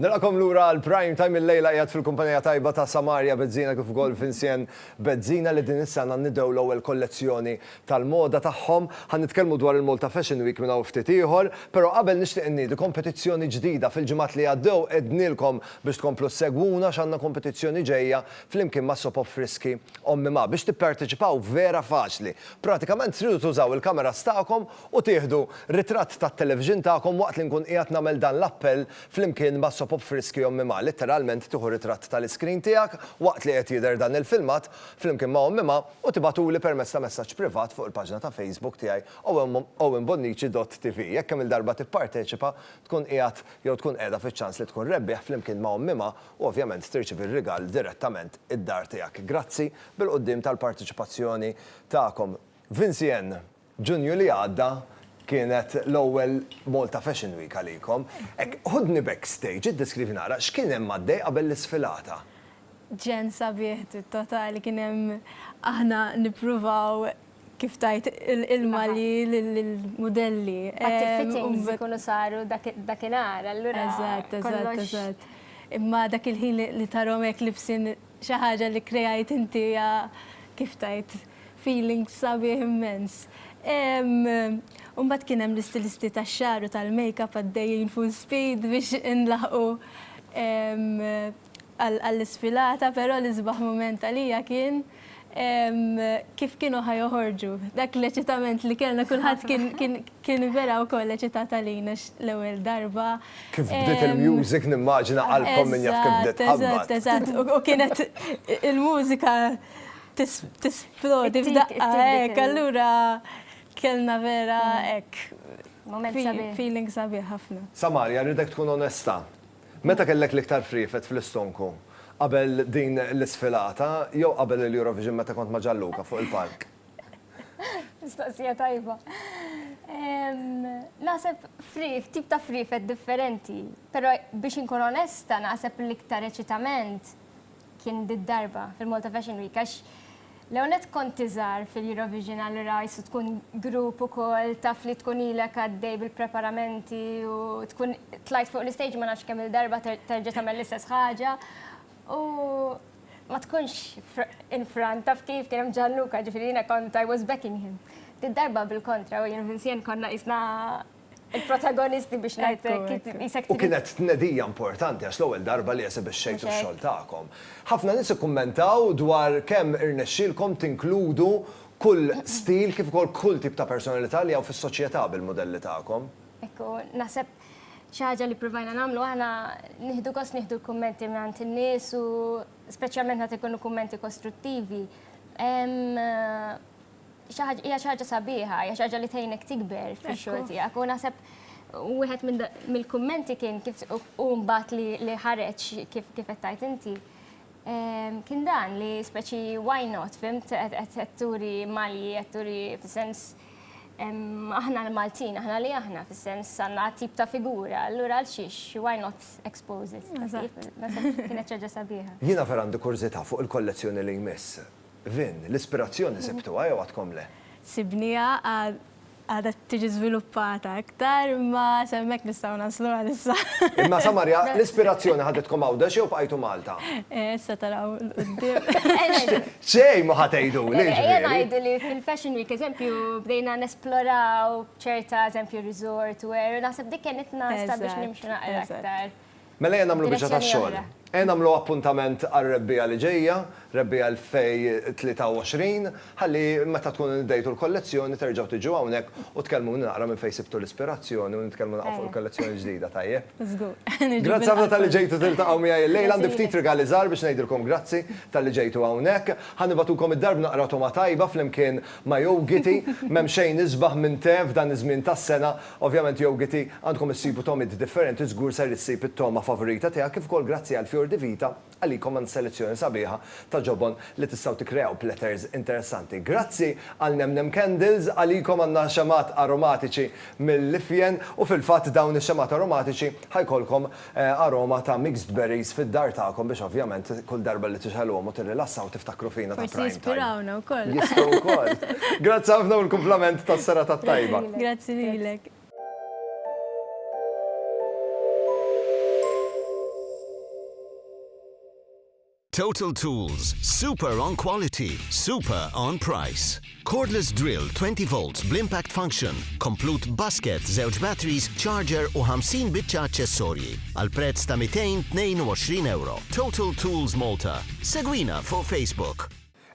Nilqakom lura l-prime time il-lejla qiegħed fil-kumpanija tajba ta' Samarja Bezzina kif ukoll Vincien Bezzina li din is-sena nibdew l-ewwel kollezzjoni tal-moda tagħhom. Ħanitkellmu dwar il-Malta Fashion Week minn hawn ftit ieħor, però qabel nixtieq inniedi kompetizzjoni ġdida fil-ġimgħat li għaddew qednilkom biex tkomplu segwuna x'għandna kompetizzjoni ġejja flimkien ma' Sopop Friski Ommi Ma biex tipparteċipaw vera faċli. Pratikament tridu tużaw il-kameras tagħkom u tieħdu ritratt tat-televiġin tagħkom waqt li nkun qiegħed nagħmel dan l-appell flimkien ma' Sopop Friski Ommi Ma. Literalment tieħu ritratt tal-iskrin tiegħek waqt li qed jidher dan il-filmat flimkien ma' Ommi Ma u tibatuli permezz ta' messaġġ privat fuq il-paġna ta' Facebook tiegħi owenbonnici.tv. Jekk hemm il-darba tipparteċipa tkun qiegħed jew tkun qiegħda fiċ-ċans li tkun rebbieħ flimkien ma' Ommi Ma u ovvjament tirċievi r-rigal direttament id-dar tiegħek. Grazzi bil-qudiem tal-parteċipazzjoni tagħkom. Vincien, Ġunju li għadda kienet l-ewwel Malta Fashion Week għalikom. Ħudni backstage, iddeskrivi nara x'kien hemm għaddej qabel l-isfilata. Ġen sabiħ totali kien hemm aħna nippruvaw kif tajt il-mali lill-modelli. Fittings ikunu saru dakinhar, allura. Eżatt. Imma dak il-ħin li tarom hekk libsin xi ħaġa li krejajt inti kif tajt feeling sabiħ immens. Umbat kien hemm l-istilisti tax-xahar u tal-makeup għaddejjin full speed biex inlaħqu għall-isfilata, però l-isbaħ mument għalija kien kif kienu ħajoħorġu. Dak l-eċitament li kellna kulħadd kien vera wkoll eċitat għalina l-ewwel darba. Kif bdiet il-music nimmaġina qalbkom min jaf kif bdiet ħabbat. Eżatt, u kienet il-mużika tisplodi f'daqqa hekk, allura kellna vera feeling sabiħ ħafna. Samarja, rridek tkun onesta. Meta kellek l-iktar frifet fl-istonku? Qabel din l-isfilata, jew qabel il-Eurovision meta kont ma' Ġalluka fuq il-park? Mistoqsija tajba. Naħseb tip ta' frifet differenti, però biex inkun onesta naħseb l-iktar eċitament kien darba fil-Malta Fashion Week, għax l-għonet kont iżgħar fil-Eurovision allura jissu tkun grupp ukoll taf li tkun ilek għaddej bil-preparamenti u tkun tlajt fuq l-istage ma nafx kemm il-darba terġa' tagħmel l-istess ħaġa u ma tkunx in front taf kif kien hemm Gianluca ġifieri jiena kont I was backing him. Darba bil-kontra u jien Vincien konna isna il-protagonisti biex ngħidlek. U kienet tnedija importanti għax l-ewwel darba li jeseb ix-xejn x-xogħol tagħkom. Ħafna nies ikkummentaw dwar kemm irnexxielkom tinkludu kull stil kif ukoll kull tip ta' personalità li hawn fis-soċjetà bil-modelli tagħkom. Ekku, naħseb xi ħaġa li provajna nagħmlu aħna nieħdu gost nieħdu l-kummenti minn in-nies u speċjalment meta jkunu kummenti kostruttivi. Hija xi ħaġa sabiħa, hija xi ħaġa li tgħinek tikber fix-xogħol tiegħek. U naħseb wieħed mill-kummenti kien kif u mbagħad li ħareġ kif qed tajt inti. Kien dan li speċi why not, fimt qed turi Mali, qed turi fis-sens aħna l-Maltin, aħna li aħna fis-sens għandna tip ta' figura, allura għal xiex, why not expose it? Kienet ċaġa sabiħa. Jiena fer għandi kurżità fuq il-kollezzjoni li jmiss. Vin, l-ispirazzjoni sibtuha jew għadkom le? Sibnija għadha tiġi żviluppata aktar, ma semmek nistgħu naslu għalissa. Imma Samarja, l-ispirazzjoni ħadetkom Għawdex jew bqajtu Malta? Issa taraw l-qudiem. Xejn ma ħatejdu li Ejja ngħidu li fil-Fashion Week, eżempju, bdejna nesploraw ċerta eżempju resort wear, u naħseb dik kienitna biex nimxu naqra aktar. Mela jien nagħmlu biċċa tax-xogħol. Nagħmlu appuntament għar-rebbija li ġejja, rebbija 2023, ħalli meta tkun iddejtu l-kollezzjoni terġgħu tiġu hawnhekk u tkellmu naqra minn fejn sibtu l-ispirazzjoni u nitkellmu naqgħu fuq il-kollezzjoni ġdida tajjeb. Grazzi ħafna tal-li ġejtu tiltaqgħu miegħi l-lejl għandi ftit rigali żgħar biex ngħidilkom grazzi tal-li ġejtu hawnhekk. Ħanibatukom id-darb naqra toma tajba flimkien ma' Yogiti, m'hemm xejn isbaħ minn tev dan iż-żmien tas-sena. Ovvjament Yogiti għandkom issibu tomid differenti żgur ser issib it-toma favorita tiegħek kif ukoll grazzi għal Fior di Vita għalikom għand selezzjoni sabiħa ta' ġobon li tistgħu tikkreaw platters interessanti. Grazzi għal Nemnem Candles għalikom għandna xamat aromatiċi mill-Lifjen u fil-fatt dawn ix-xamat aromatiċi ħajkolkom aroma ta' mixed berries fid-dar tagħkom biex ovvjament kull darba li tixħalhom u tirrilassaw tiftakru fina ta' prime time. Jispirawna wkoll. Jistgħu wkoll. Grazzi ħafna u l-kumplament tas-sera tat-tajba. Grazzi lilek. Total Tools, super on quality, super on price. Cordless drill 20 volts bl-impact function, complete basket, żewġ batteries, charger u 50 biċċa aċċessorji għal prezz ta' €222. Total Tools Malta. Segwina fuq Facebook.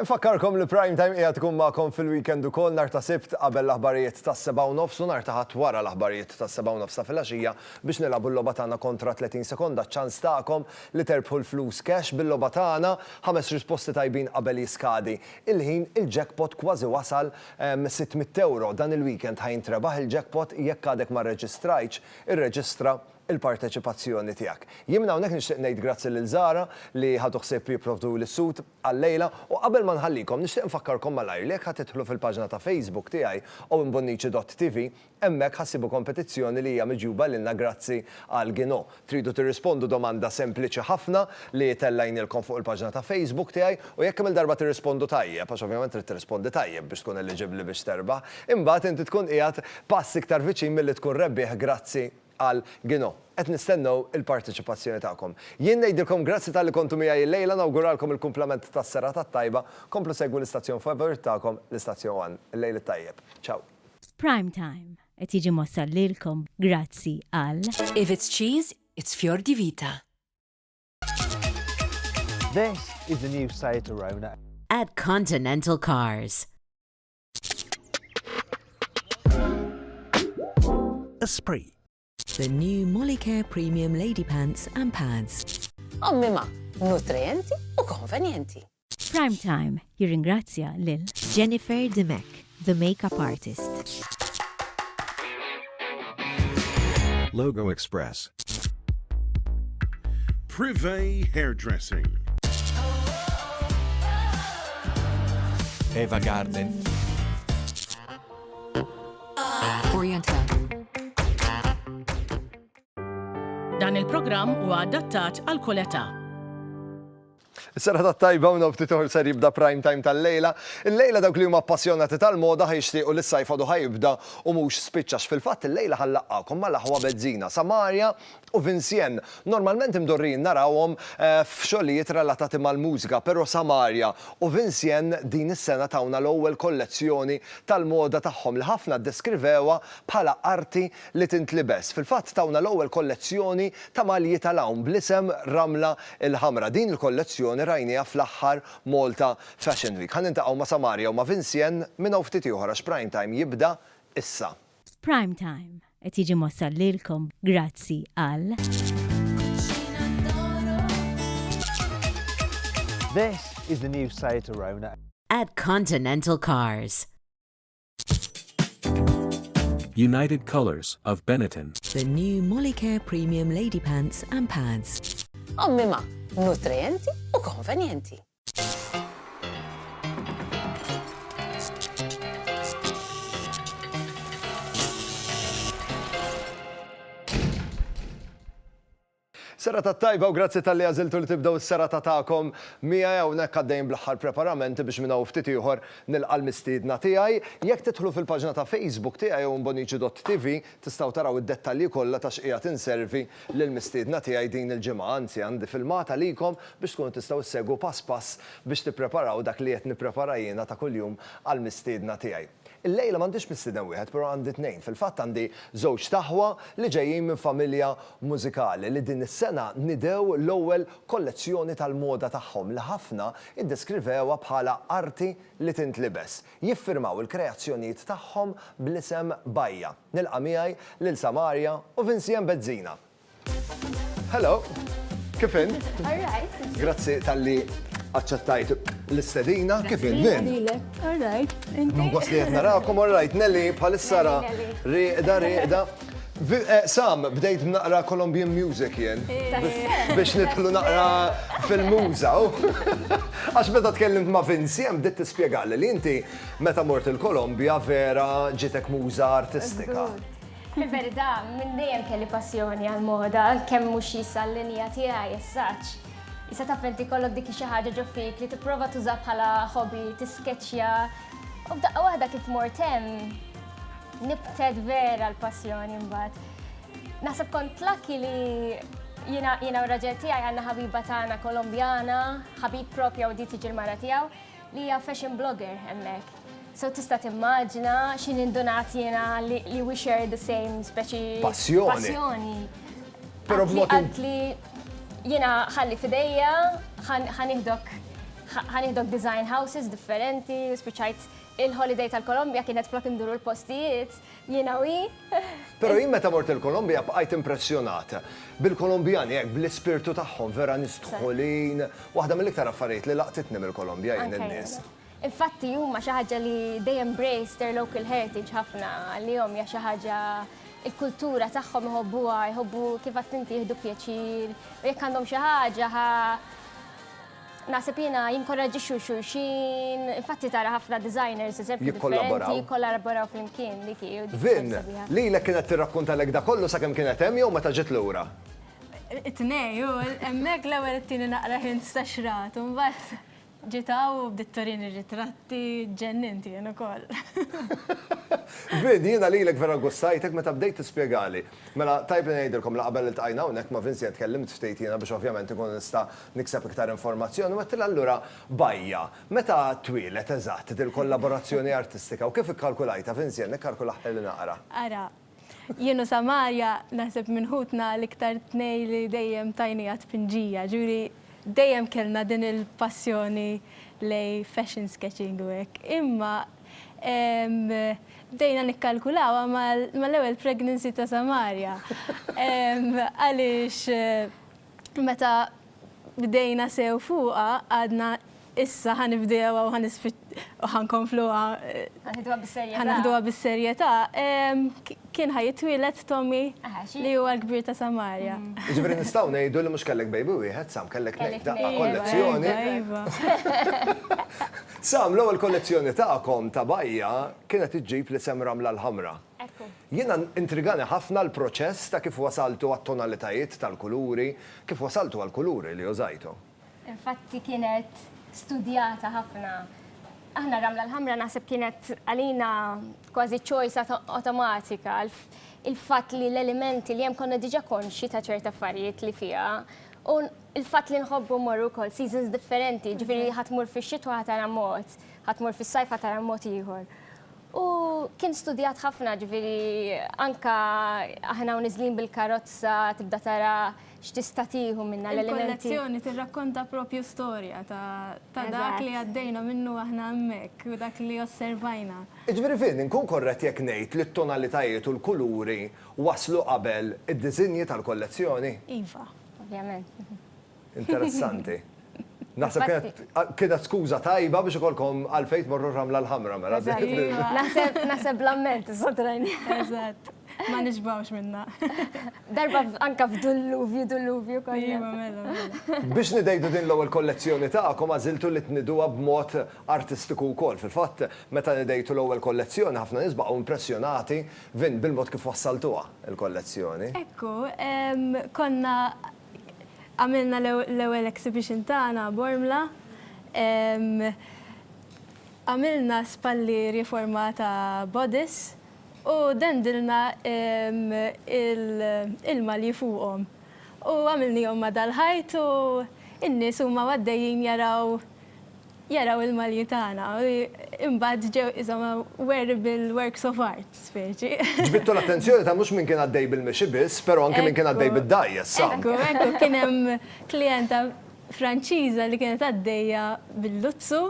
Infakkarkom li Prime Time qiegħed tkun magħkom fil-weekend ukoll nhar ta' Sibt qabel l-aħbarijiet tas-7:30 u nhar ta' Ħadd wara l-aħbarijiet tas-7:30 ta' filgħaxija biex nilagħbu l-logħba tagħna kontra 30 sekonda ċans tagħkom li terbħu l-flus cash bil-logħba tagħna 5 risposti tajbin qabel jiskadi. Il-ħin il-jackpot kważi wasal €600 dan il-weekend ħajntrebaħ il-jackpot jekk għadek ma rreġistrajtx irreġistra il-parteċipazzjoni tiegħek. Jien hawnhekk nixtieq ngħid grazzi lil Zara li ħadu ħsieb jipprovdu l-sut għal-lejla u qabel ma nħallikom nixtieq nfakkarkom malajr li jekk ħadd tidħlu fil-paġna ta' Facebook tiegħi owenbonnici.tv hemmhekk ħassibu kompetizzjoni li hija miġjuba lilna grazzi għal Gino. Tridu tirrispondu domanda sempliċi ħafna li tellajnilkom fuq il-paġna ta' Facebook tiegħi u jekk kemm il-darba tirrispondu tajjeb għax ovvjament trid tirrispondi tajjeb biex tkun eligibbli biex terbaħ, imbagħad inti tkun qiegħed pass iktar viċin milli tkun rebbieħ grazzi għal Gino. Qed nistennew il-parteċipazzjoni tagħkom. Jien ngħidilkom grazzi tal-li kontu miegħi llejla nawguralkom il-kumplament tas-sera tat-tajba, komplu segwu l-istazzjon favorit tagħkom l-istazzjon 1. Il-lejl it-tajjeb. Ciao. Prime Time qed jiġi mossal lilkom grazzi għal If it's cheese, it's Fior di Vita. This is the new Seat Arona. At Continental Cars. Esprit. The new Molicare Premium Lady Pants and Pads. Ommima, nutrienti u konvenienti. Prime Time jirringrazzja lil Jennifer Demek, the makeup artist. Logo Express. Privé Hairdressing. Eva Garden. Oriental. Dan il-programm huwa adattat għal kull età. Is-sera tat-tajba u ftit uħor ser jibda Prime Time tal-lejla. Il-lejla dawk li huma appassjonati tal-moda ħajixtiequ li s-sajf għadu ħajibda u mhux spiċċax fil-fatt il-lejla ħallaqgħakom mal-aħwa Bezzina, Samarja u Vincien. Normalment imdorrin narawhom f'xogħlijiet relatati mal-mużika, però Samarja u Vincien din is-sena tawna l-ewwel kollezzjoni tal-moda tagħhom li ħafna ddeskrivewha bħala arti li tintlibes. Fil-fatt tawna l-ewwel kollezzjoni ta' malji tal-hawn bl-isem Ramla il-Ħamra. Din il-kollezzjoni rajnija fl-aħħar Malta Fashion Week. Ħan intaqgħu ma' Samarja u ma' Vincien minn hawn ftit ieħor għax Prime Time jibda issa. Prime Time qed jiġi mossal lilkom grazzi għal This is the new Seat Arona. At Continental Cars. United Colors of Benetton. The new Molicare Premium Lady Pants and Pads. Ommima, nutrienti u konvenienti. Sera tat-tajba u grazzi tal-li għaziltu li tibdaw s-sera tagħkom mija hawnhekk għaddejn bl-aħħar preparamenti biex minnaw ftit ieħor nilqa' l-mistiedna tiegħi. Jekk tidħlu fil-paġna ta' Facebook tiegħi u mbonici.tv tistgħu taraw id-dettalji kollha ta' x'qiegħed inservi lill-mistiedna tiegħi din il-ġimgħa, anzi għandi filmata likom biex tkunu tistgħu ssegwu pass pass biex tippreparaw dak li qed nipprepara jiena ta' kuljum għall-mistiedna tiegħi. Il-lejla m'għandix mistieden wieħed, però għandi tnejn. Fil-fatt għandi żewġ taħwa li ġejjin minn familja mużikali li din is-sena nidew l-ewwel kollezzjoni tal-moda tagħhom li ħafna iddeskrivewha bħala arti li tintlibes. Jiffirmaw il-kreazzjonijiet tagħhom bl-isem Bajja. Nilqa' miegħi lil Samarja u Vincien Bezzina. Hello, kif in? All right. Grazzi tal-li aċċettajt l-istedina, kif in? Vin? All right. Għas li jett narakom, all right, Nelly, bħalissara, riqda. Sam, bdejt naqra Colombian music jien, biex nidħlu naqra fil-muża. Għax meta tkellimt ma' Vincien, bdiet tispjegali li inti meta mort il-Kolombja vera ġitek muża artistika. Fil-verità, minn dejjem kelli passjoni għal-moda, kemm mhux jisa l-linja tiegħi essaċ. Issa taf inti kollok dik xi ħaġa ġo fik li tipprova tuża bħala hobby, tiskeċja. U b'daqqa waħda kif mort hemm nibted vera l-passjoni mbagħad. Naħseb kont lucky li Jina u raġel tiegħi għandna ħabiba tagħna Kolombjana, ħabib propja u di tiġi l-mara tiegħu li hija fashion blogger hemmhekk. So tista' timmaġina x'inindunat jiena li we share the same speċi passjoni. Però b'mod Għalt li jiena ħalli fidejja ħanihdok design houses differenti, speċajt il-holiday tal-Kolombja kienet flok induru l-postijiet, jiena u Pero jien meta mort il-Kolombja bqajt impressjonata bil-Kolombjani, jekk bl-ispirtu tagħhom vera nistħolin. Waħda mill-iktar affarijiet li laqtitni mill-Kolombja jien in-nies. Infatti huma xi ħaġa li they embrace their local heritage ħafna għalihom hija xi ħaġa il-kultura tagħhom iħobbuha, jħobbu kif qed inti jieħdu pjaċir, u jekk għandhom xi ħaġa naħseb jiena jinkoraġġixxu xulxin, infatti tara ħafna designers eżempju differenti jikkollaboraw flimkien dik hi. Vin, lilek kienet tirrakkuntalek da kollu sakemm kienet hemm jew meta ġiet lura? It-tnej, hemmhekk l-ewwel it-tieni naqra ħin staxrat, u mbagħad ġitaw b'dittorini ritratti ġenninti jien ukoll. Vin, jiena lilek vera gussajtek meta bdejt tispjegali. Mela tajb li ngħidilkom la qabel iltqajna hawnhekk ma' Vinci tkellimt ftit jiena biex ovvjament ikun nista' nikseb iktar informazzjoni, ma til allura bajja. Meta twilet eżatt il-kollaborazzjoni artistika u kif ikkalkulajta Vinci nikkalkulaħ li naqra? Ara, jienu Samarja naħseb minħutna l-iktar tnej li dejjem tajnija tpinġija, ġuri dejjem kellna din il-passjoni lej fashion sketching u hekk. Imma bdejna nikkalkulawha mal-ewwel pregnancy ta' Samarja. Għaliex meta bdejna sew fuqha għadna issa ħanibdew u ħankompluha ħanaħduha bis-serjetà. Kien ħajitwieled Tommy li huwa l-kbir ta' Samarja. Ġifieri nistgħu ngħidu li mhux kellek baby wieħed, Sam kellek ngħid daqqa kollezzjoni. Sam, l-ewwel kollezzjoni tagħkom ta' bajja kienet iġġib li sem ramla l-ħamra. Jiena intrigani ħafna l-proċess ta' kif wasaltu għat-tonalitajiet tal-kuluri, kif wasaltu għall-kuluri li użajtu. Infatti kienet studjata ħafna. Aħna ramla l-ħamra naħseb kienet għalina kważi choice automatika. Il-fatt li l-elementi li hemm konna diġà konxi ta' ċerta affarijiet li fiha. U il-fatt li nħobbu morru wkoll seasons differenti, ġifieri ħatmur fix-xitwa ħatara mod, ħatmur fis-sajf ħatara mod ieħor. U kien studjat ħafna ġifieri anka aħna niżlin bil-karozza tibda tara x'tista' tieħu minna l-elementi. Il-kollezzjoni tirrakkonta propju storja ta' dak li għaddejna minnu aħna hemmhekk u dak li osservajna. Ġifieri fin, inkun korrett jekk ngħid li t-tonalitajiet u l-kuluri waslu qabel id-diżinji tal-kollezzjoni? Iva. Ovvjament. Interessanti. Naħseb kienet skuża tajba biex ikolkom għalfejn morru ramla l-ħamra mela. Naħseb l-amment, sotrajni. Eżatt. Ma nixbawx minna. Darba anka f'dulluvju kollha. Mela. Biex nidejdu din l-ewwel kollezzjoni tagħkom għażiltu li tniduha b'mod artistiku wkoll. Fil-fatt, meta nidejtu l-ewwel kollezzjoni ħafna nies baqgħu impressjonati bil-mod kif wassaltuha il-kollezzjoni. Ekku, konna għamilna l-ewwel exhibition tagħna Bormla. Għamilna spalli riformata bodice u dendilna il-ma li fuqhom. U għamilnihom ma dal-ħajt u n-nies huma għaddejjin jaraw il-malji tagħna. Imbagħad ġew iżomma wearable works of art, speċi. Ġbittu l-attenzjoni ta' mhux min kien għaddej bil-mexi biss, però anke min kien għaddej bid-dajjes, Sam. Ekku, kien hemm klijenta Franċiża li kienet għaddejja bil-luzzu.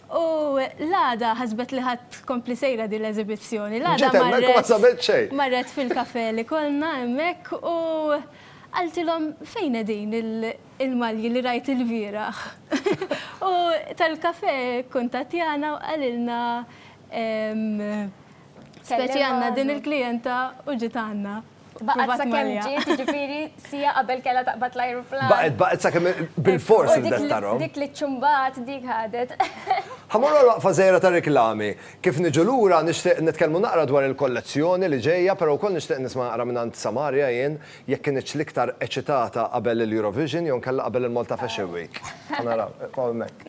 U l-għada ħasbet li ħadd kompli sejra din l-eżibizzjoni. L-għada marret fil-kafe li kollna hemmhekk u għaltilhom fejn din il-malji li rajt il-bieraħ. U tal-kafe kuntattjana u qalilna speċi għandna din il-klijenta u ġiet għandna. Baqgħet sakemm ġiet, jiġifieri sija qabel kellha taqbad l-ajruplan. Baqgħet sakemm bil-fors il-dettarhom. Dik li ċumbat, dik ħadet. Ħamorru l-waqfa żejra ta' riklami. Kif niġu lura nixtieq nitkellmu naqra dwar il-kollezzjoni li ġejja, però wkoll nixtieq nisma' naqra minn Samarja jien jekk kienx l-iktar eċitata qabel il-Eurovision jew nkella qabel il-Malta Fashion Week. Nara, hemmhekk.